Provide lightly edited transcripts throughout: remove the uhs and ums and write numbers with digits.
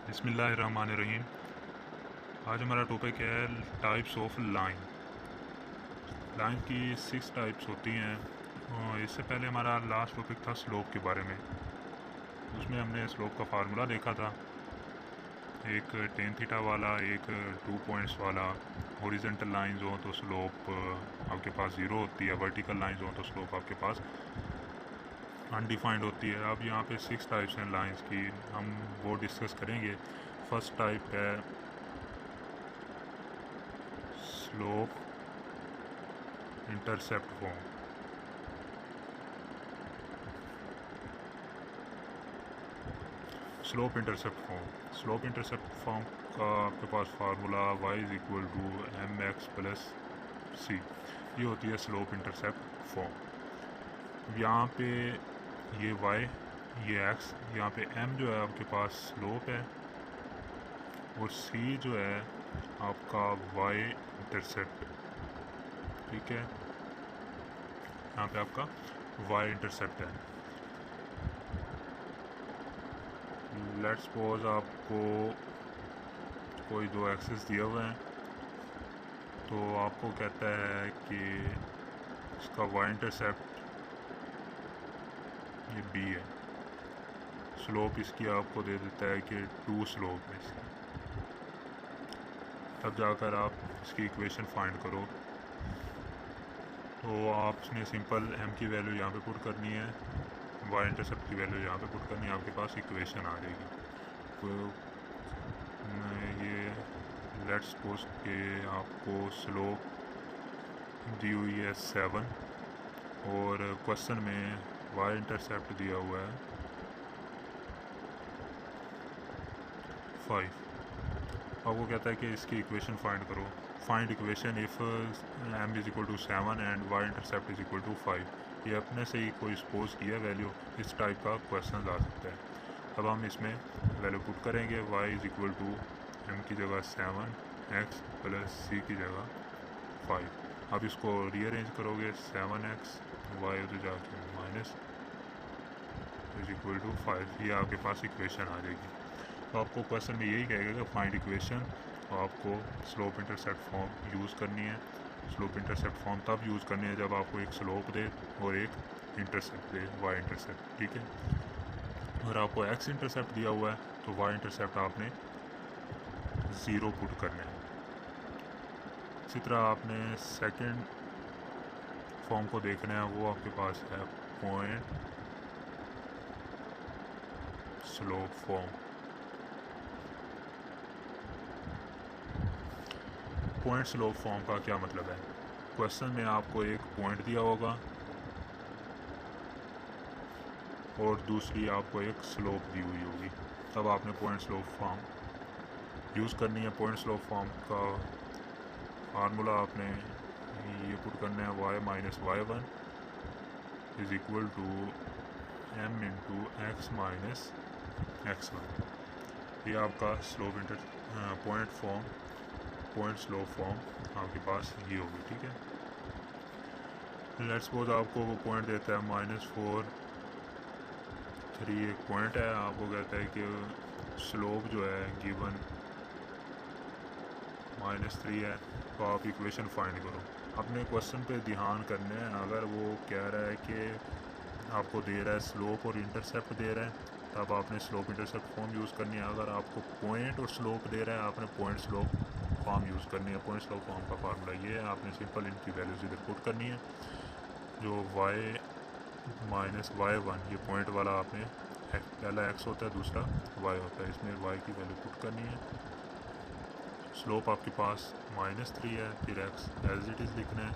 बिस्मिल्लाहिर्रहमानिर्रहीम। आज हमारा टॉपिक है टाइप्स ऑफ लाइन। लाइन की 6 टाइप्स होती हैं। और इससे पहले हमारा लास्ट टॉपिक था स्लोप के बारे में। उसमें हमने स्लोप का फार्मूला देखा था, एक टेन थीटा वाला, एक 2 पॉइंट्स वाला। हॉरिजॉन्टल लाइंस हो तो स्लोप आपके पास ज़ीरो होती है, वर्टिकल लाइंस हो तो स्लोप आपके पास अनडिफाइंड होती है। अब यहाँ पे 6 टाइप्स हैं लाइंस की, हम वो डिस्कस करेंगे। फर्स्ट टाइप है slope intercept form. Slope intercept form का आपके पास formula y is equal to M X plus C, ये होती है स्लोप इंटरसेप्ट फॉर्म। यहाँ पे ये y, ये x, यहाँ पे m जो है आपके पास स्लोप है और c जो है आपका y इंटरसेप्ट। ठीक है, यहाँ पे आपका y इंटरसेप्ट है। लेट्स सपोज आपको कोई दो एक्सेस दिए हुए हैं, तो आपको कहता है कि इसका y इंटरसेप्ट ये b है, स्लोप इसकी आपको दे देता है कि 2 स्लोप है इसकी। तब जाकर आप इसकी इक्वेशन फाइंड करो, तो आपने सिंपल m की वैल्यू यहाँ पे पुट करनी है, y इंटरसेप्ट की वैल्यू यहाँ पे पुट करनी है, आपके पास इक्वेशन आ जाएगी। तो ये लेट्स सपोज कि आपको स्लोप दी हुई है 7 और क्वेश्चन में y इंटरसेप्ट दिया हुआ है 5। आपको कहता है कि इसकी इक्वेशन फाइंड करो। Find equation if m is equal to 7 and y intercept is equal to 5। ये अपने से ही कोई सपोज किया वैल्यू, इस टाइप का क्वेश्चन आ सकता है। अब हम इसमें वैल्यू पुट करेंगे, y is equal to m की जगह 7, x प्लस c की जगह 5। अब इसको रीअरेंज करोगे, 7x y उधर जाके माइनस इज इक्वल टू 5, ये आपके पास इक्वेशन आ जाएगी। तो आपको क्वेश्चन में यही कहेगा कि फाइंड इक्वेशन, तो आपको स्लोप इंटरसेप्ट फॉर्म यूज़ करनी है। स्लोप इंटरसेप्ट फॉर्म तब यूज़ करनी है जब आपको एक स्लोप दे और एक इंटरसेप्ट दे, y इंटरसेप्ट। ठीक है, अगर आपको x इंटरसेप्ट दिया हुआ है तो y इंटरसेप्ट आपने 0 पुट करना है। इसी तरह आपने सेकंड फॉर्म को देखना है, वो आपके पास है point slope form. Point slope form का क्या मतलब है? क्वेश्चन में आपको एक पॉइंट दिया होगा और दूसरी आपको एक स्लोप दी हुई होगी, तब आपने पॉइंट स्लोप फॉर्म यूज़ करनी है। पॉइंट स्लोप फॉर्म का फार्मूला आपने ये पुट करना है, y minus y1 is equal to m into x minus x1। ये आपका स्लोप पॉइंट स्लोप फॉर्म आपके पास ये होगी। ठीक है, लेट्स सपोज आपको वो पॉइंट देता है -4 3, एक पॉइंट है, आपको कहता है कि स्लोप जो है गिवन -3 है, तो आप इक्वेशन फाइंड करो। अपने क्वेश्चन पे ध्यान करना है, अगर वो कह रहा है कि आपको दे रहा है स्लोप और इंटरसेप्ट दे रहा है, तब आपने स्लोप इंटरसेप्ट फॉर्म यूज़ करनी है। अगर आपको पॉइंट और स्लोप दे रहा है, आपने पॉइंट स्लोप फॉर्म यूज़ करनी है। पॉइंट स्लोप फॉर्म का फार्मूला ये है, आपने सिंपल इनकी वैल्यूज इधर पुट करनी है। जो y माइनस y1, ये पॉइंट वाला आपने पहला x होता है, दूसरा y होता है, इसमें y की वैल्यू पुट करनी है। स्लोप आपके पास -3 है, फिर x एज इट इज़ लिखना है,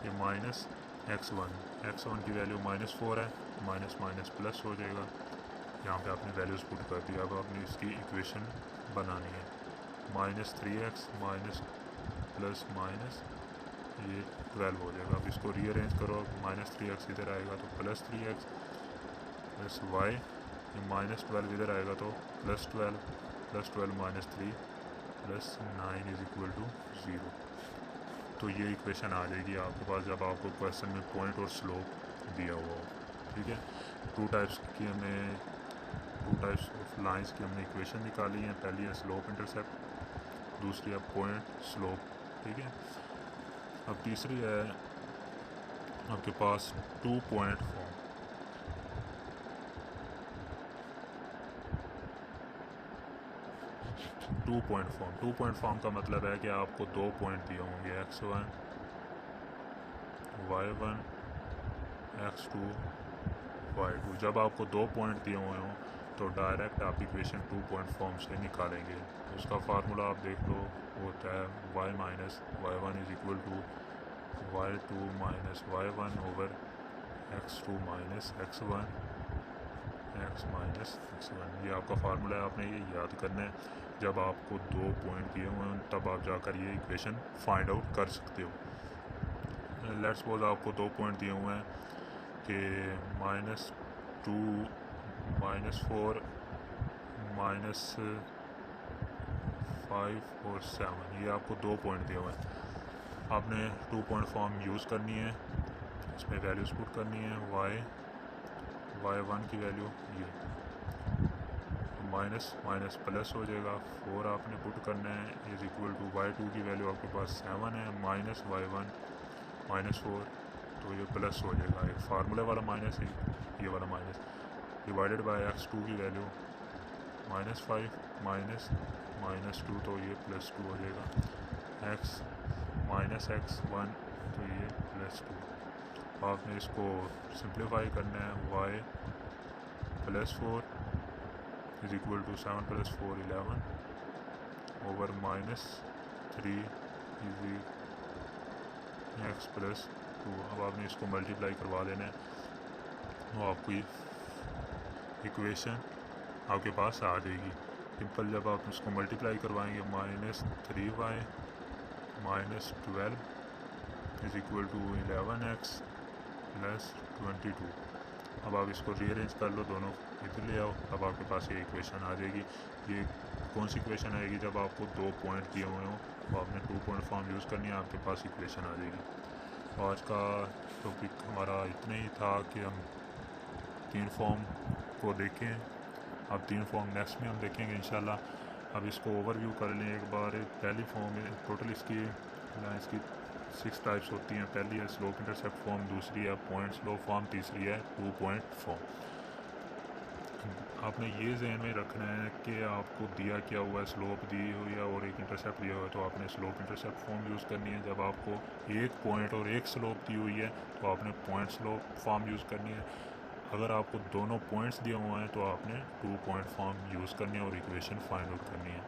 ये माइनस x1 की वैल्यू -4 है, माइनस माइनस प्लस हो जाएगा। यहाँ पे आपने वैल्यूज़ पुट कर दी। अब आपने इसकी इक्वेशन बनानी है, -3x माइनस प्लस माइनस ये 12 हो जाएगा। अब इसको रीअरेंज करो, -3x इधर आएगा तो +3x प्लस y, -12 इधर आएगा तो +12 minus 3 plus 9 is equal to 0। तो ये इक्वेशन आ जाएगी आपके पास जब आपको क्वेश्चन में पॉइंट और स्लोप दिया हुआ हो। ठीक है, 2 टाइप्स की हमें टू टाइप्स ऑफ लाइंस की हमने इक्वेशन निकाली है। पहली है स्लोप इंटरसेप्ट, दूसरी है पॉइंट स्लोप, ठीक है। अब तीसरी है आपके पास 2 point form. Two point form का मतलब है कि आपको 2 पॉइंट दिए होंगे x1 y1 x2 y2। जब आपको 2 पॉइंट दिए हुए हों तो डायरेक्ट आप इक्वेशन 2 पॉइंट फॉर्म से निकालेंगे। उसका फार्मूला आप देख लो, होता है y minus y1 is equal to y2 minus y1 over x2 minus x1 x minus x1। ये आपका फार्मूला है, आपने ये याद करना है। जब आपको 2 पॉइंट दिए हुए हैं तब आप जाकर ये इक्वेशन फाइंड आउट कर सकते हो। लेट्स सपोज आपको 2 पॉइंट दिए हुए हैं कि -2 -4 -5 और 7, ये आपको 2 पॉइंट दिए हुए हैं। आपने 2 पॉइंट फॉर्म यूज़ करनी है, इसमें वैल्यूज़ पुट करनी है। y1 की वैल्यू ये माइनस माइनस प्लस हो जाएगा, 4 आपने पुट करना है इज इक्वल टू y2 की वैल्यू आपके पास 7 है, माइनस y1 -4, तो ये प्लस हो जाएगा। एक फार्मूले वाला माइनस है, ये वाला माइनस, डिवाइडेड बाय x2 की वैल्यू -5 -2, तो ये +2 हो जाएगा। x माइनस x1, तो ये +2। आपने इसको सिंप्लीफाई करना है। y +4 is equal to 7 + 4 11 over -3 is x +2। अब आपने इसको मल्टीप्लाई करवा देना है, तो आपको इक्वेशन आपके पास आ जाएगी सिंपल। जब आप इसको मल्टीप्लाई करवाएंगे, -3y -12 is equal to 11x + 22। अब आप इसको रीअरेंज कर लो, दोनों इधर ले आओ, अब आपके पास ये इक्वेशन आ जाएगी। ये कौन सी इक्वेशन आएगी? जब आपको 2 पॉइंट दिए हुए हों तो आपने 2 पॉइंट फॉर्म यूज़ करनी है, आपके पास इक्वेशन आ जाएगी। आज का टॉपिक हमारा इतना ही था कि हम 3 फॉर्म को देखें। अब 3 फॉर्म नेक्स्ट में हम देखेंगे इंशाल्लाह। अब इसको ओवरव्यू कर लें एक बार। पहली फॉर्म है, टोटल इसकी लाइंस की 6 टाइप्स होती हैं। पहली है स्लोप इंटरसेप्ट फॉर्म, दूसरी है पॉइंट स्लोप फॉर्म, तीसरी है 2 पॉइंट फॉर्म। आपने ये जहन में रखना है कि आपको दिया क्या हुआ है, स्लोप दी हुई है और एक इंटरसेप्ट दिया हुआ है, तो आपने स्लोप इंटरसेप्ट फॉर्म यूज़ करनी है। जब आपको 1 पॉइंट और 1 स्लोप दी हुई है तो आपने पॉइंट स्लोप फॉर्म यूज़ करनी है। अगर आपको दोनों पॉइंट्स दिए हुए हैं तो आपने 2 पॉइंट फॉर्म यूज़ करनी है और इक्वेशन फाइंड आउट करनी है।